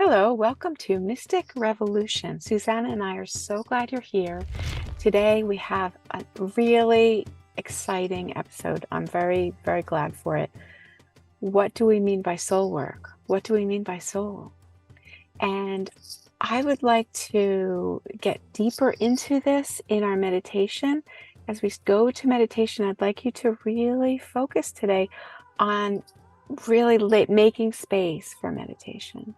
Hello, welcome to Mystic Revolution. Susana and I are so glad you're here. Today we have a really exciting episode. I'm very, very glad for it. What do we mean by soul work? What do we mean by soul? And I would like to get deeper into this in our meditation. As we go to meditation, I'd like you to really focus today on really making space for meditation.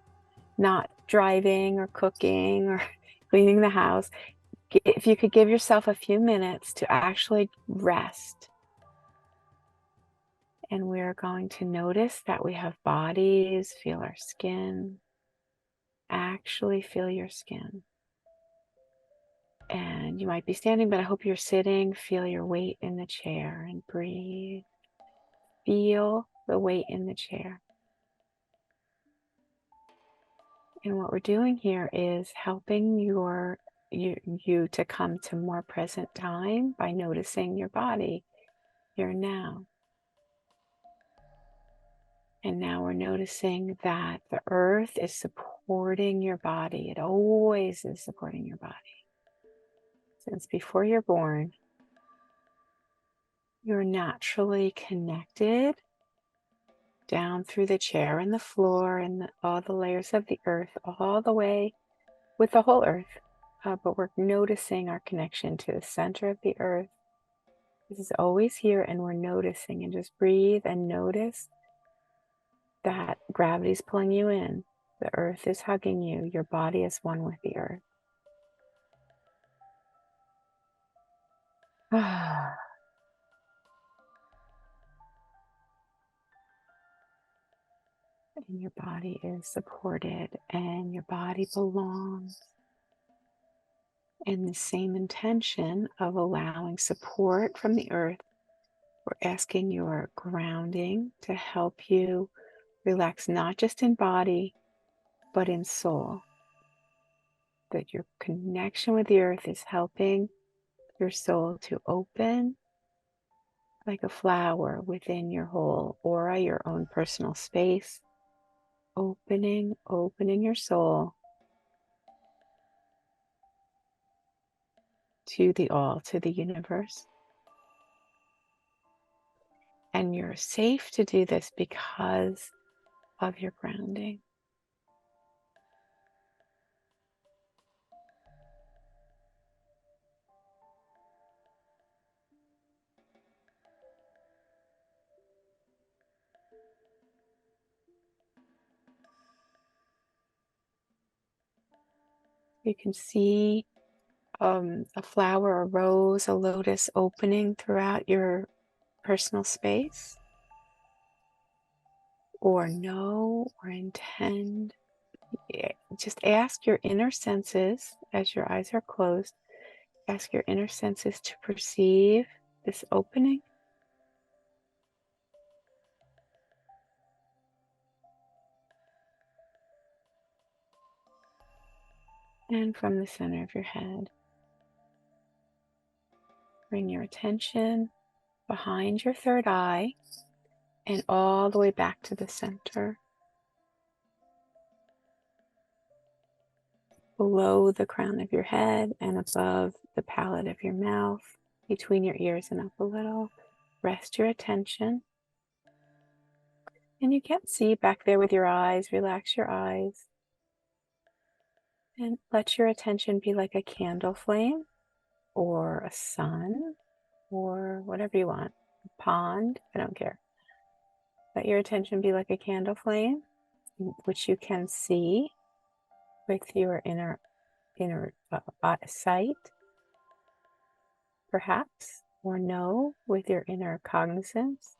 Not driving or cooking or cleaning the house. If you could give yourself a few minutes to actually rest. And we're going to notice that we have bodies, feel our skin, actually feel your skin. And you might be standing, but I hope you're sitting. Feel your weight in the chair and breathe. Feel the weight in the chair. And what we're doing here is helping you to come to more present time by noticing your body here now. And now we're noticing that the earth is supporting your body. It always is supporting your body. Since before you're born, you're naturally connected down through the chair and the floor and all the layers of the earth, all the way with the whole earth. But we're noticing our connection to the center of the earth. This is always here, and we're noticing, and just breathe and notice that gravity's pulling you in. The earth is hugging you. Your body is one with the earth. And your body is supported, and your body belongs. In the same intention of allowing support from the earth, we're asking your grounding to help you relax, not just in body, but in soul. That your connection with the earth is helping your soul to open like a flower within your whole aura, your own personal space, opening your soul to the all, to the universe. And you're safe to do this because of your grounding. You can see a flower, a rose, a lotus opening throughout your personal space, or know or intend. Just ask your inner senses, as your eyes are closed, ask your inner senses to perceive this opening. And from the center of your head, bring your attention behind your third eye and all the way back to the center. Below the crown of your head and above the palate of your mouth, between your ears and up a little. Rest your attention. And you can't see back there with your eyes. Relax your eyes. And let your attention be like a candle flame or a sun or whatever you want. A pond, I don't care. Let your attention be like a candle flame, which you can see with your inner sight, perhaps, or know with your inner cognizance.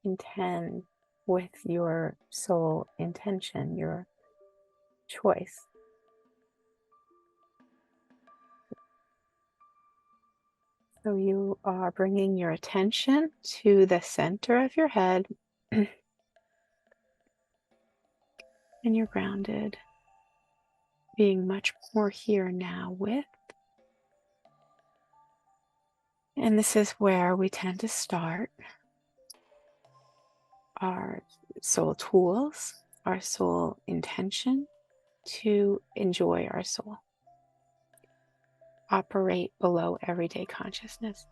Intend with your soul intention, your choice. So you are bringing your attention to the center of your head and you're grounded, being much more here now with. And this is where we tend to start our soul tools, our soul intention to enjoy our soul, operate below everyday consciousness.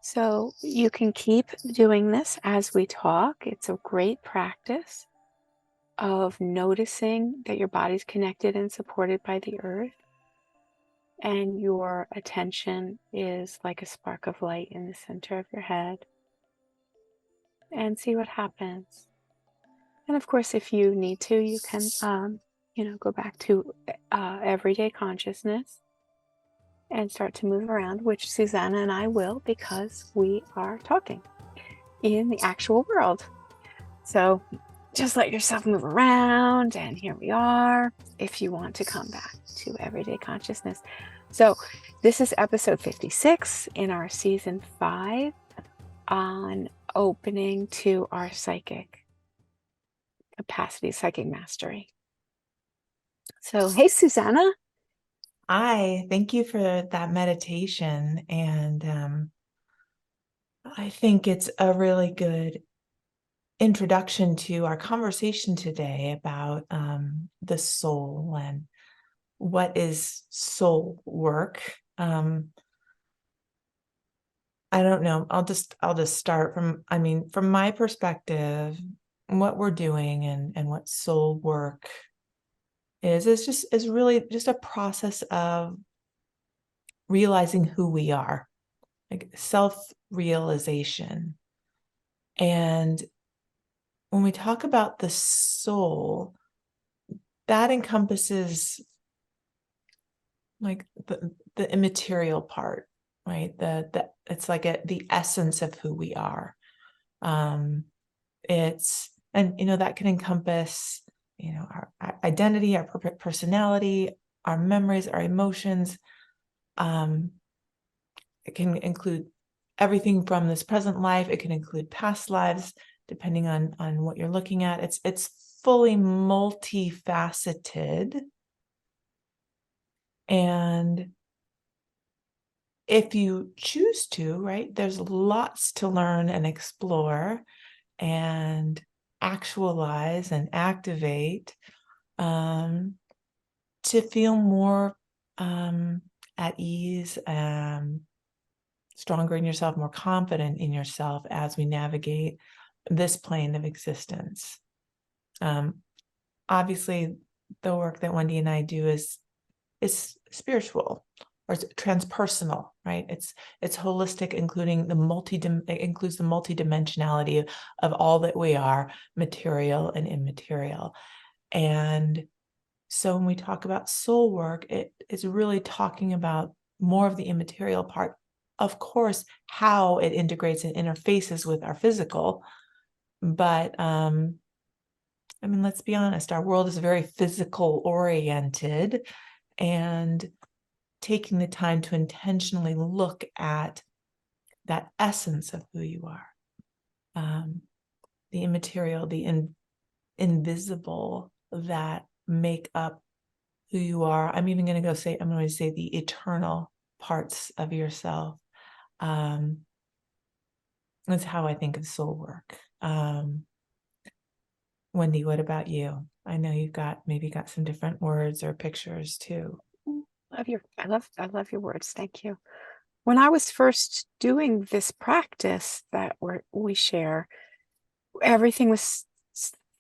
So you can keep doing this as we talk. It's a great practice of noticing that your body's connected and supported by the earth, and your attention is like a spark of light in the center of your head, and see what happens. And of course, if you need to, you can, go back to everyday consciousness and start to move around, which Susana and I will, because we are talking in the actual world. So just let yourself move around, and here we are, if you want to come back to everyday consciousness. So this is episode 56 in our season 5 on opening to our psychic capacity, psychic mastery. So, hey, Susana. Hi, thank you for that meditation. And I think it's a really good introduction to our conversation today about the soul and what is soul work. I don't know. I'll just start from my perspective, what we're doing and what soul work is really just a process of realizing who we are, like self-realization. And when we talk about the soul, that encompasses like the immaterial part, right? The it's like the essence of who we are. It's and that can encompass our identity, our personality, our memories, our emotions. It can include everything from this present life. It can include past lives, depending on what you're looking at. It's fully multifaceted. And if you choose to, right, there's lots to learn and explore and actualize and activate to feel more at ease, stronger in yourself, more confident in yourself as we navigate this plane of existence. Obviously, the work that Wendy and I do is spiritual, or it's transpersonal, right? It's holistic, including it includes the multidimensionality of all that we are, material and immaterial. And so when we talk about soul work, it is really talking about more of the immaterial part. Of course, how it integrates and interfaces with our physical. But let's be honest, our world is very physical oriented, and taking the time to intentionally look at that essence of who you are, the immaterial, the invisible that make up who you are. I'm going to say the eternal parts of yourself. That's how I think of soul work. Wendy, what about you? I know you've got some different words or pictures too. I love your words. Thank you. When I was first doing this practice that we share, everything was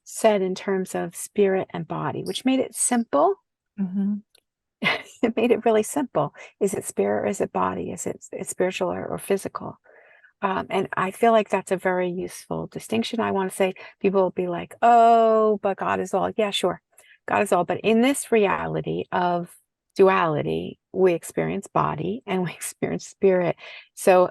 said in terms of spirit and body, which made it simple. Mm-hmm. It made it really simple. Is it spirit or is it body? Is it spiritual or physical? And I feel like that's a very useful distinction. I want to say people will be like, oh, but God is all. Yeah, sure. God is all. But in this reality of duality, we experience body and we experience spirit. So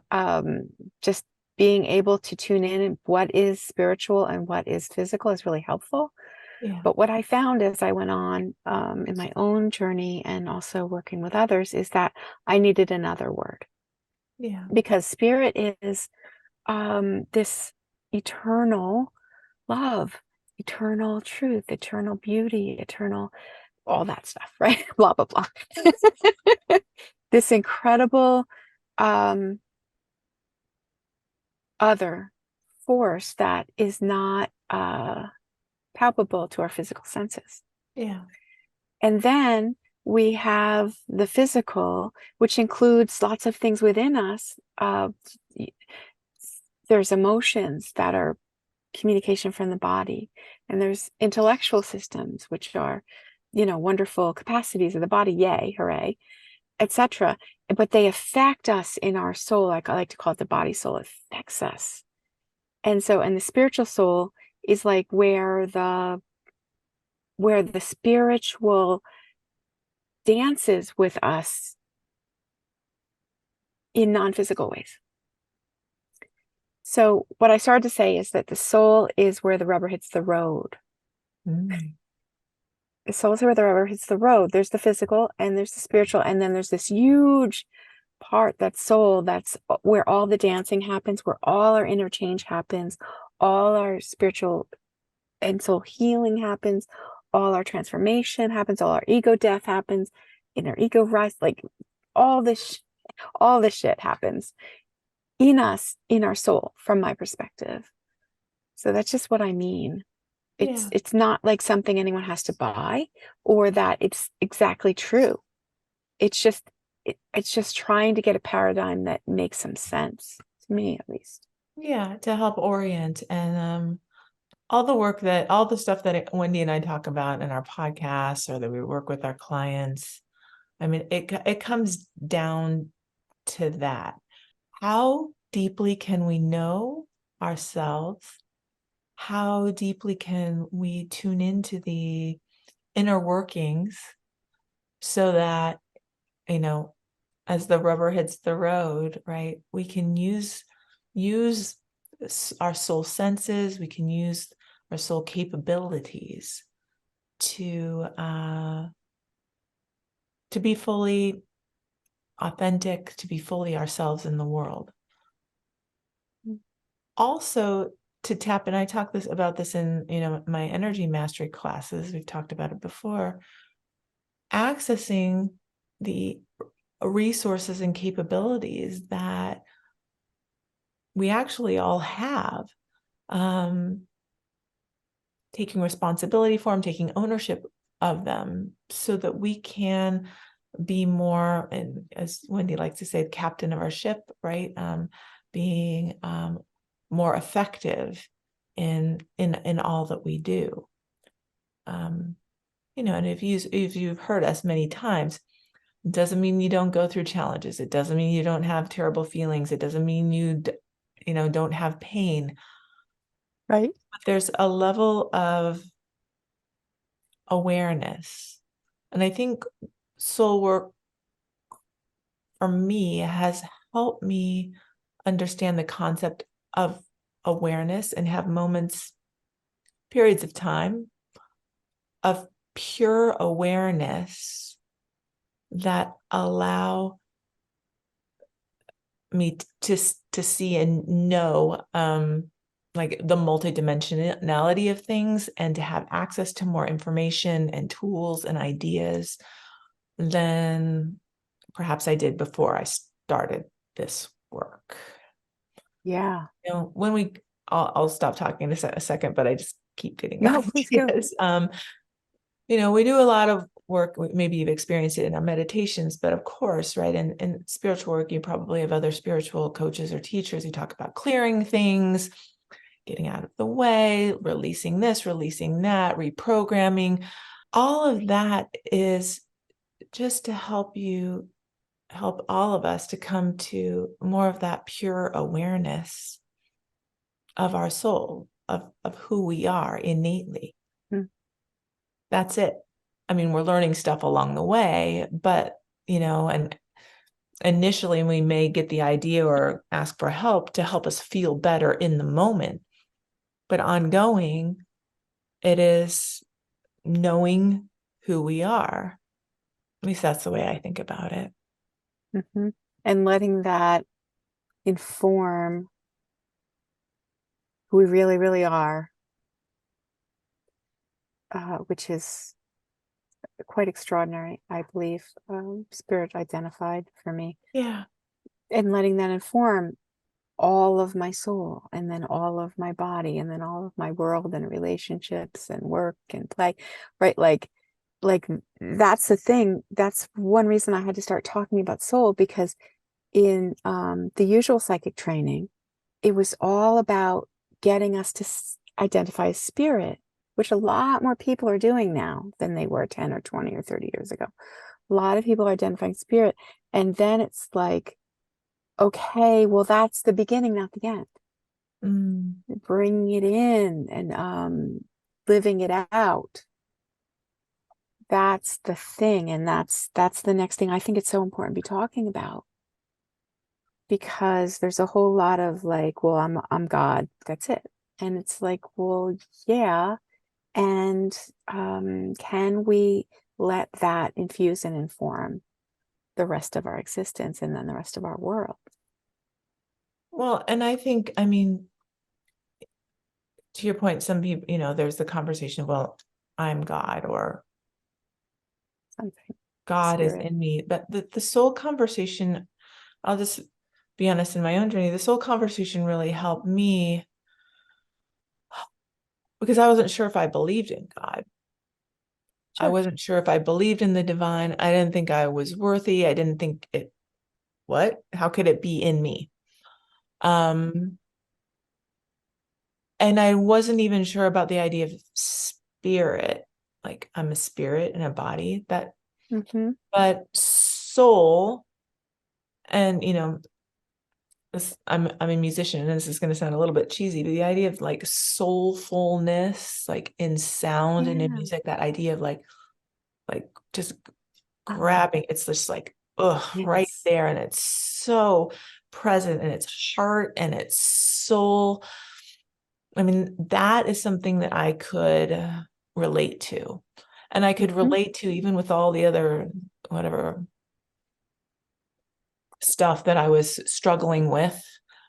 just being able to tune in and what is spiritual and what is physical is really helpful. Yeah. But what I found as I went on in my own journey and also working with others is that I needed another word. Yeah. Because spirit is this eternal love, eternal truth, eternal beauty, eternal, all that stuff, right? Blah, blah, blah. This incredible other force that is not palpable to our physical senses. Yeah. And then we have the physical, which includes lots of things within us. There's emotions that are communication from the body, and there's intellectual systems, which are, wonderful capacities of the body, yay, hooray, etc. But they affect us in our soul. Like I like to call it, the body soul affects us. And the spiritual soul is like where the spiritual dances with us in non-physical ways. So what I started to say is that the soul is where the rubber hits the road. Mm. The soul is where the rubber hits the road. There's the physical and there's the spiritual, and then there's this huge part, that soul, that's where all the dancing happens, where all our interchange happens, all our spiritual and soul healing happens, all our transformation happens, all our ego death happens, inner ego rise, like all this shit happens in us, in our soul, from my perspective. So that's just what I mean. Yeah. It's not like something anyone has to buy, or that it's exactly true. It's just trying to get a paradigm that makes some sense to me, at least. Yeah, to help orient. And all the stuff that Wendy and I talk about in our podcasts, or that we work with our clients, I mean, it comes down to that. How deeply can we know ourselves? How deeply can we tune into the inner workings so that, as the rubber hits the road, right, we can use our soul senses, we can use our soul capabilities to be fully authentic, to be fully ourselves in the world. Also, to tap, and I talk about this in my energy mastery classes, we've talked about it before, accessing the resources and capabilities that we actually all have, taking responsibility for them, taking ownership of them, so that we can be more, and as Wendy likes to say, the captain of our ship, right? Being more effective in all that we do. And if you've heard us many times, it doesn't mean you don't go through challenges. It doesn't mean you don't have terrible feelings. It doesn't mean you don't have pain. Right. But there's a level of awareness. And I think soul work for me has helped me understand the concept of awareness and have moments, periods of time of pure awareness that allow me to see and know like the multidimensionality of things, and to have access to more information and tools and ideas than perhaps I did before I started this work. Yeah. When I'll stop talking in a second, but I just keep getting No, please do. ideas. We do a lot of work. Maybe you've experienced it in our meditations, but of course, right, in spiritual work, you probably have other spiritual coaches or teachers who talk about clearing things, getting out of the way, releasing this, releasing that, reprogramming. All of that is just to help all of us to come to more of that pure awareness of our soul, of who we are innately. Mm. That's it. I mean, we're learning stuff along the way, but, and initially we may get the idea or ask for help to help us feel better in the moment. But ongoing, it is knowing who we are. At least that's the way I think about it. Mm-hmm. And letting that inform who we really, really are, which is quite extraordinary, I believe, spirit identified for me. Yeah. And letting that inform all of my soul, and then all of my body, and then all of my world and relationships and work and play, right? Like that's the thing. That's one reason I had to start talking about soul, because in the usual psychic training, it was all about getting us to identify as spirit, which a lot more people are doing now than they were 10 or 20 or 30 years ago. A lot of people are identifying spirit. And then it's like, okay, well, that's the beginning, not the end. Bringing it in and living it out. That's the thing. And that's the next thing I think it's so important to be talking about. Because there's a whole lot of like, well, I'm God, that's it. And it's like, well, yeah. And can we let that infuse and inform the rest of our existence and then the rest of our world? Well, and I think, I mean, to your point, some people, there's the conversation of, well, I'm God, or Something. God is Spirit. in me. But the soul conversation, I'll just be honest, in my own journey, the soul conversation really helped me, because I wasn't sure if I believed in God. I wasn't sure if I believed in the divine. I didn't think I was worthy. I didn't think how could it be in me? And I wasn't even sure about the idea of spirit. Like, I'm a spirit in a body, but soul, and I'm a musician, and this is going to sound a little bit cheesy, but the idea of like soulfulness, like in sound and in music, that idea of like just grabbing, it's just like, right there. And it's so present, and it's heart and it's soul. I mean, that is something that I could relate to. And I could relate to even with all the other, whatever stuff that I was struggling with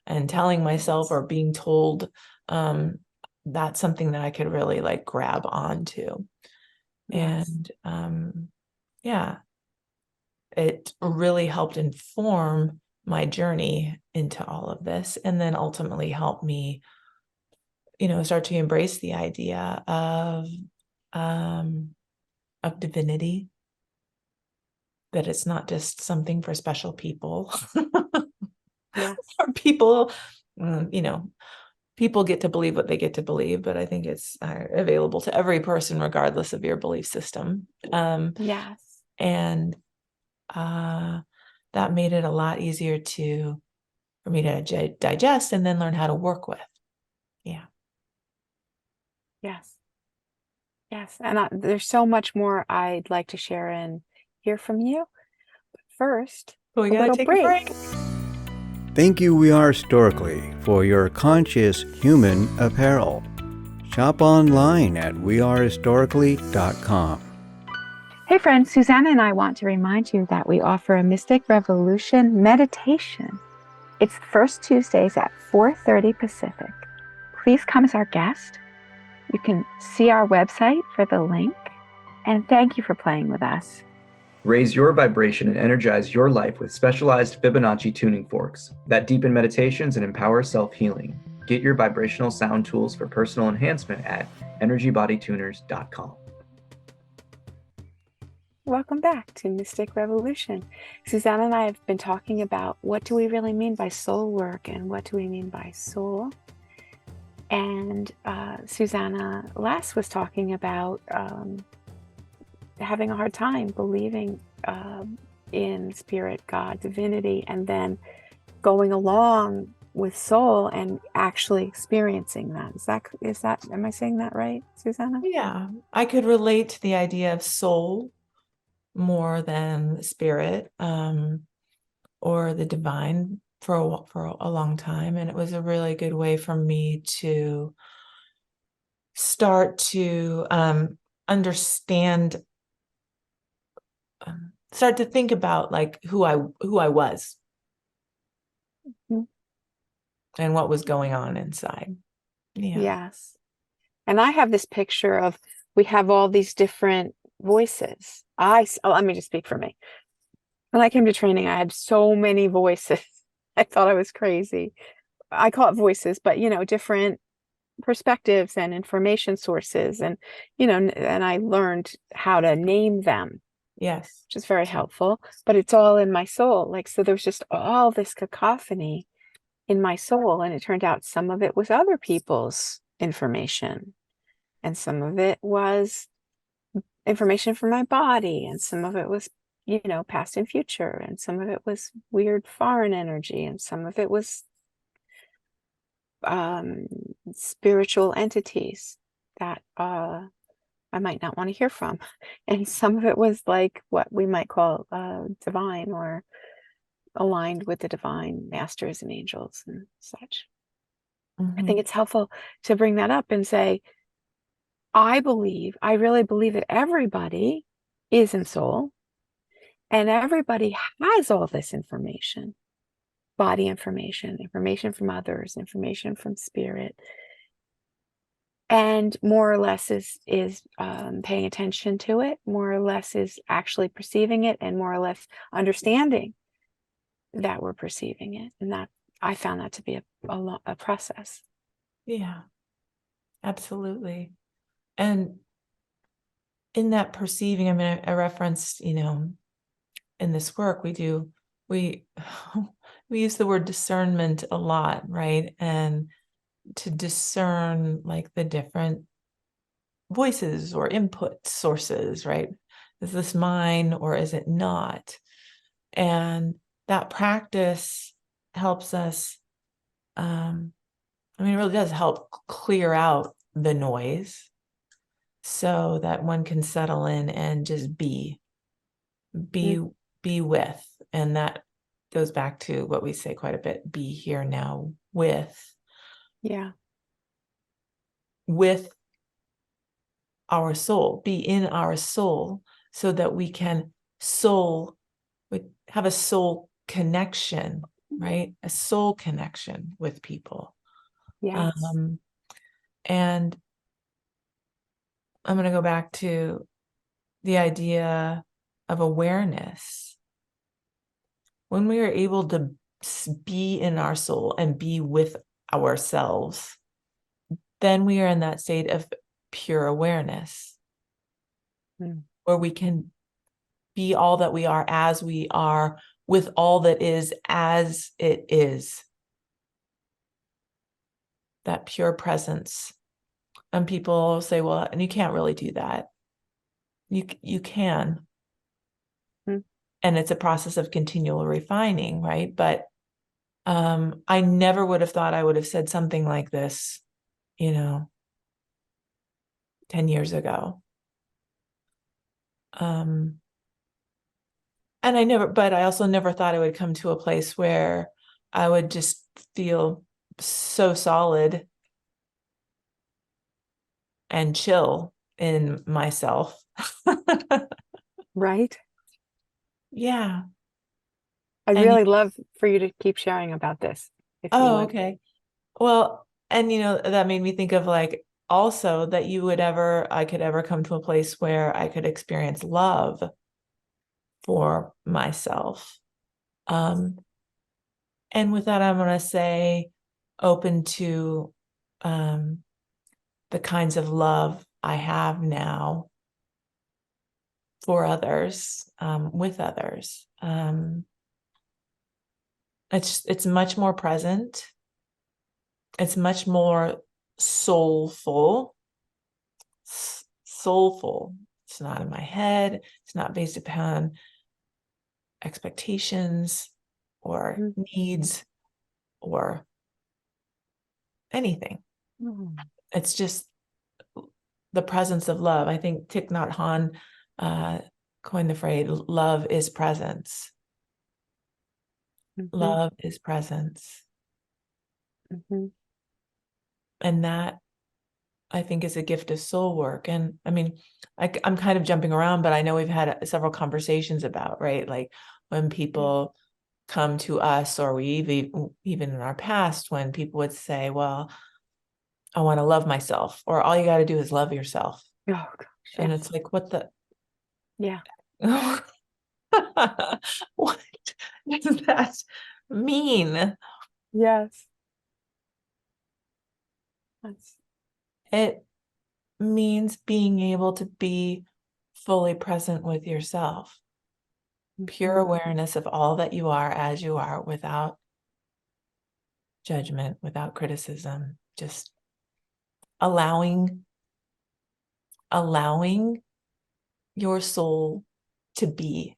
and telling myself or being told. That's something that I could really like grab onto. And yeah, it really helped inform my journey into all of this, and then ultimately helped me, start to embrace the idea of divinity, that it's not just something for special people. Or people, people get to believe what they get to believe, but I think it's available to every person, regardless of your belief system. And that made it a lot easier for me to digest and then learn how to work with. Yes. And there's so much more I'd like to share and hear from you. But first, we gotta take a break. Thank you, We Are Historically, for your conscious human apparel. Shop online at wearehistorically.com. Hey friends, Susana and I want to remind you that we offer a Mystic Revolution meditation. It's first Tuesdays at 4:30 Pacific. Please come as our guest. You can see our website for the link. And thank you for playing with us. Raise your vibration and energize your life with specialized Fibonacci tuning forks that deepen meditations and empower self-healing. Get your vibrational sound tools for personal enhancement at energybodytuners.com. Welcome back to Mystic Revolution. Susana and I have been talking about what do we really mean by soul work and what do we mean by soul. And Susana last was talking about having a hard time believing in spirit, God, divinity, and then going along with soul and actually experiencing that. Is that, am I saying that right, Susana? Yeah, I could relate to the idea of soul more than spirit, or the divine for a long time. And it was a really good way for me to start to understand, start to think about like who I was and what was going on inside. Yes. And I have this picture of, we have all these different voices. Let me just speak for me. When I came to training, I had so many voices. I thought I was crazy. I call it voices, but different perspectives and information sources, and and I learned how to name them, Yes. which is very helpful, but it's all in my soul. Like, so there's just all this cacophony in my soul, and it turned out some of it was other people's information, and some of it was information from my body, and some of it was past and future, and some of it was weird foreign energy, and some of it was spiritual entities that I might not want to hear from. And some of it was like what we might call divine, or aligned with the divine masters and angels and such. I think it's helpful to bring that up and say, I really believe that everybody is in soul, and everybody has all this information, body information, information from others, information from spirit, and more or less is paying attention to it, more or less is actually perceiving it, and more or less understanding that we're perceiving it. And that, I found that to be a process. Yeah, absolutely. And in that perceiving, I mean, I referenced, in this work we use the word discernment a lot, right? And to discern like the different voices or input sources, right? Is this mine or is it not? And that practice helps us, it really does help clear out the noise so that one can settle in and just be with. And that goes back to what we say quite a bit: be here now with our soul, be in our soul, so that we can have a soul connection, right? A soul connection with people. Yes. And I'm going to go back to the idea of awareness. When we are able to be in our soul and be with ourselves, then we are in that state of pure awareness, where we can be all that we are as we are, with all that is as it is. That pure presence. And people say, well, and you can't really do that. You can. And it's a process of continual refining, right? But I never would have thought I would have said something like this, 10 years ago. And I also never thought I would come to a place where I would just feel so solid and chill in myself. Right. Yeah. I'd really love for you to keep sharing about this. Okay. Well, and that made me think of like also that I could ever come to a place where I could experience love for myself. And with that, I'm going to say open to the kinds of love I have now for others, with others. It's much more present. It's much more soulful. It's not in my head. It's not based upon expectations or needs or anything. It's just the presence of love. I think Thich Nhat Hanh coined the phrase, love is presence. Love is presence. And that, I think, is a gift of soul work. And I mean, I'm kind of jumping around, but I know we've had several conversations about, right? Like when people come to us, or we even in our past, when people would say, well, I want to love myself, or all you got to do is love yourself. Oh, gosh, and it's like, what the? Yeah. What does that mean? Yes. Yes. It means being able to be fully present with yourself. Pure Mhm. awareness of all that you are as you are, without judgment, without criticism, just allowing your soul to be.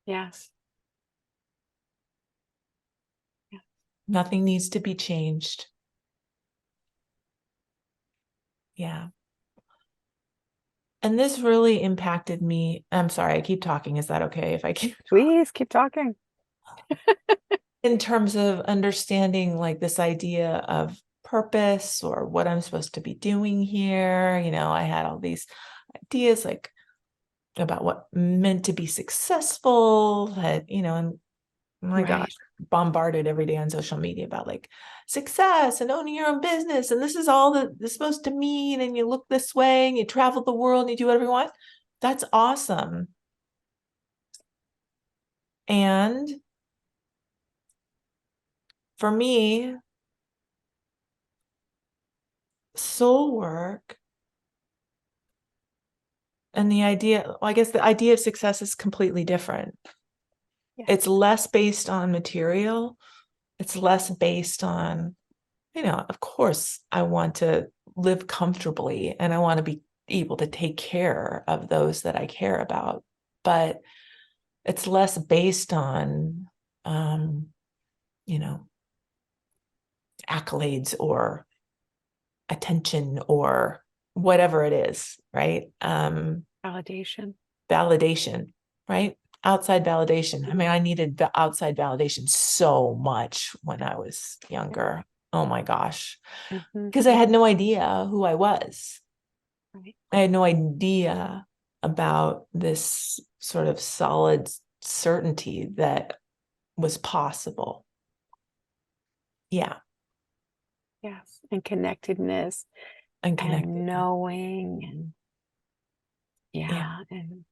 Yes. Yeah. Nothing needs to be changed. Yeah. And this really impacted me. I'm sorry, I keep talking. Is that okay if I keep? Please keep talking. In terms of understanding like this idea of purpose or what I'm supposed to be doing here. I had all these ideas like about what meant to be successful that, and my Right. gosh, bombarded every day on social media about like success and owning your own business. And this is all that it's supposed to mean. And you look this way and you travel the world and you do whatever you want. That's awesome. And for me, soul work and the idea, I guess the idea of success is completely different. Yeah. It's less based on material. It's less based on, of course, I want to live comfortably and I want to be able to take care of those that I care about. But it's less based on, accolades or attention or whatever it is, right? Validation. Validation, right? Outside validation. I mean, I needed the outside validation so much when I was younger. Oh my gosh. Mhm. Because I had no idea who I was. Right. I had no idea about this sort of solid certainty that was possible. Yeah. Yes. And connectedness And and connected. knowing and Yeah. and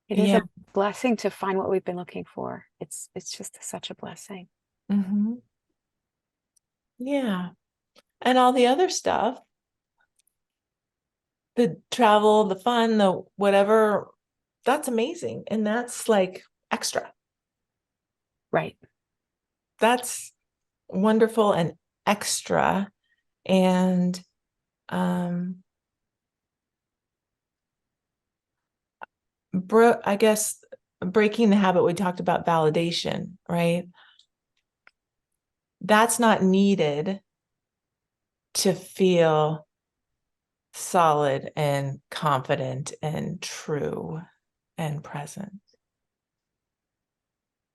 it is Yeah. a blessing to find what we've been looking for. It's just such a blessing. Mm-hmm. Yeah. And all the other stuff, the travel, the fun, the whatever, that's amazing. And that's like extra. Right. That's wonderful and extra. And I guess breaking the habit, we talked about validation, right? That's not needed to feel solid and confident and true and present.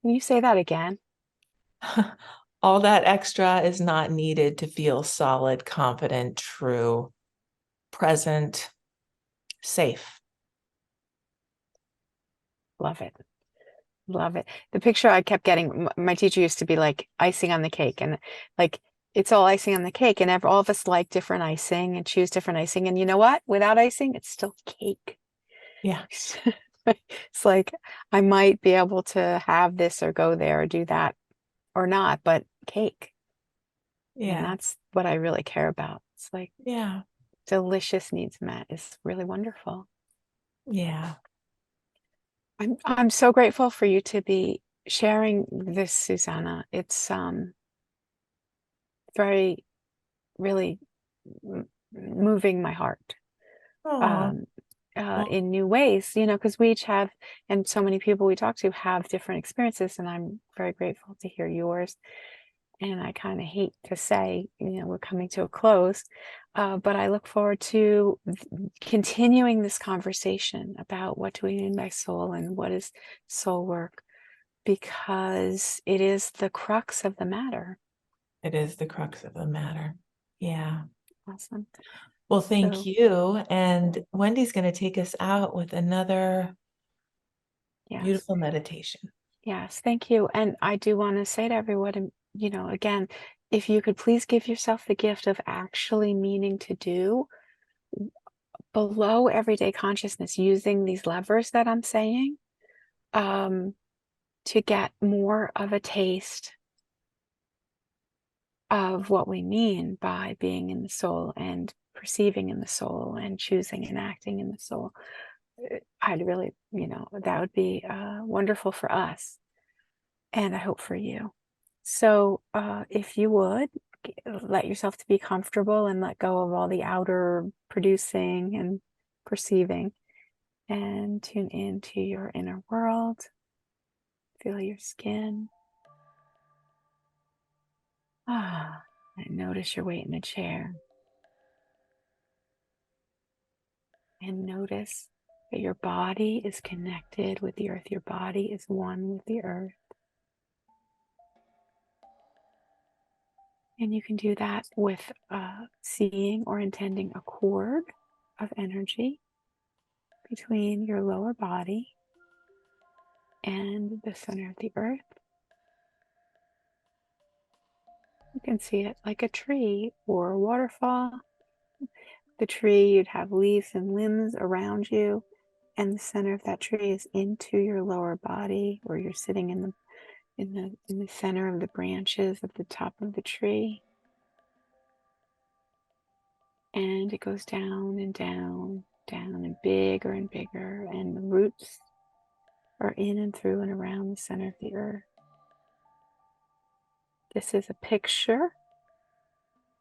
Can you say that again? All that extra is not needed to feel solid, confident, true, present, safe. Love it. Love it. The picture I kept getting, my teacher used to be like icing on the cake, and like it's all icing on the cake, and all of us like different icing and choose different icing. And you know what? Without icing, it's still cake. Yeah. It's like I might be able to have this or go there or do that or not, but cake. And Yeah. that's what I really care about. It's like Yeah. delicious needs met is really wonderful. Yeah. I'm so grateful for you to be sharing this, Susana. It's very really moving my heart Oh, in new ways, because we each have, and so many people we talk to have different experiences, and I'm very grateful to hear yours. And I kind of hate to say, we're coming to a close, but I look forward to continuing this conversation about what do we mean by soul and what is soul work, because it is the crux of the matter. it is the crux of the matter. Yeah. Awesome. Well, thank So, you. And Wendy's going to take us out with another yes. beautiful meditation. Yes, thank you. And I do want to say to everyone, again, if you could please give yourself the gift of actually meaning to do below everyday consciousness, using these levers that I'm saying, to get more of a taste of what we mean by being in the soul and perceiving in the soul and choosing and acting in the soul. I'd really, that would be wonderful for us, and I hope for you. So if you would let yourself to be comfortable and let go of all the outer producing and perceiving, and tune into your inner world. Feel your skin. And notice your weight in the chair. And notice that your body is connected with the earth. Your body is one with the earth. And you can do that with seeing or intending a cord of energy between your lower body and the center of the earth. You can see it like a tree or a waterfall. The tree, you'd have leaves and limbs around you, and the center of that tree is into your lower body, or you're sitting in the center of the branches of the top of the tree. And it goes down and down, down, and bigger, and the roots are in and through and around the center of the earth. This is a picture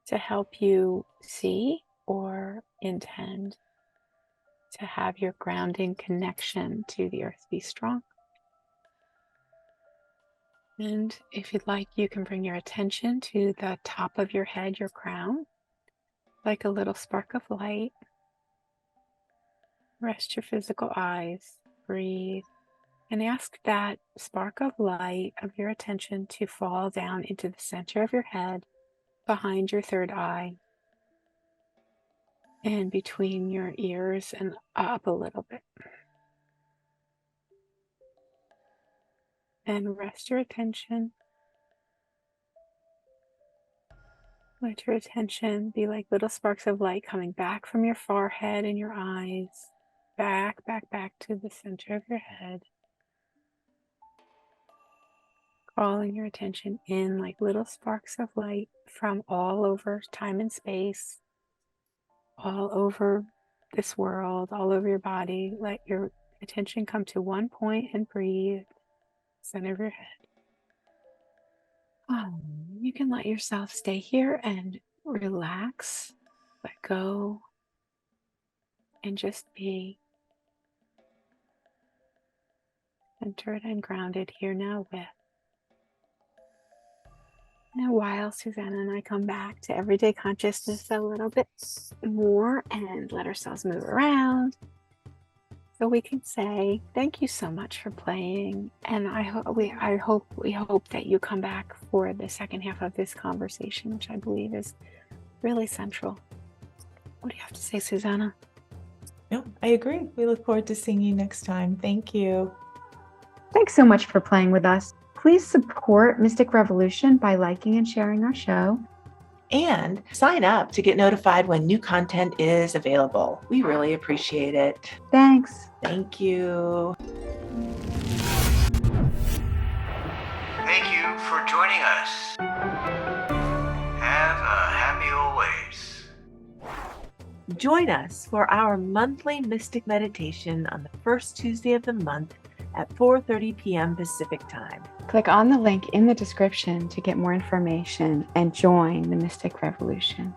to help you see or intend to have your grounding connection to the earth be strong. And if you'd like, you can bring your attention to the top of your head, your crown, like a little spark of light. Rest your physical eyes, breathe, and ask that spark of light of your attention to fall down into the center of your head, behind your third eye, and between your ears and up a little bit. And rest your attention. Let your attention be like little sparks of light coming back from your forehead and your eyes, back to the center of your head. Calling your attention in like little sparks of light from all over time and space, all over this world, all over your body. Let your attention come to one point and breathe, center of your head. You can let yourself stay here and relax, let go, and just be centered and grounded here now with. Now, while Susana and I come back to everyday consciousness a little bit more and let ourselves move around, so we can say thank you so much for playing, and we hope that you come back for the second half of this conversation, which I believe is really central. What do you have to say, Susana? No, I agree. We look forward to seeing you next time. Thank you. Thanks so much for playing with us. Please support Mystic Revolution by liking and sharing our show. And sign up to get notified when new content is available. We really appreciate it. Thanks. Thank you. Thank you for joining us. Have a happy always. Join us for our monthly Mystic Meditation on the first Tuesday of the month at 4:30 p.m. Pacific Time. Click on the link in the description to get more information and join the Mystic Revolution.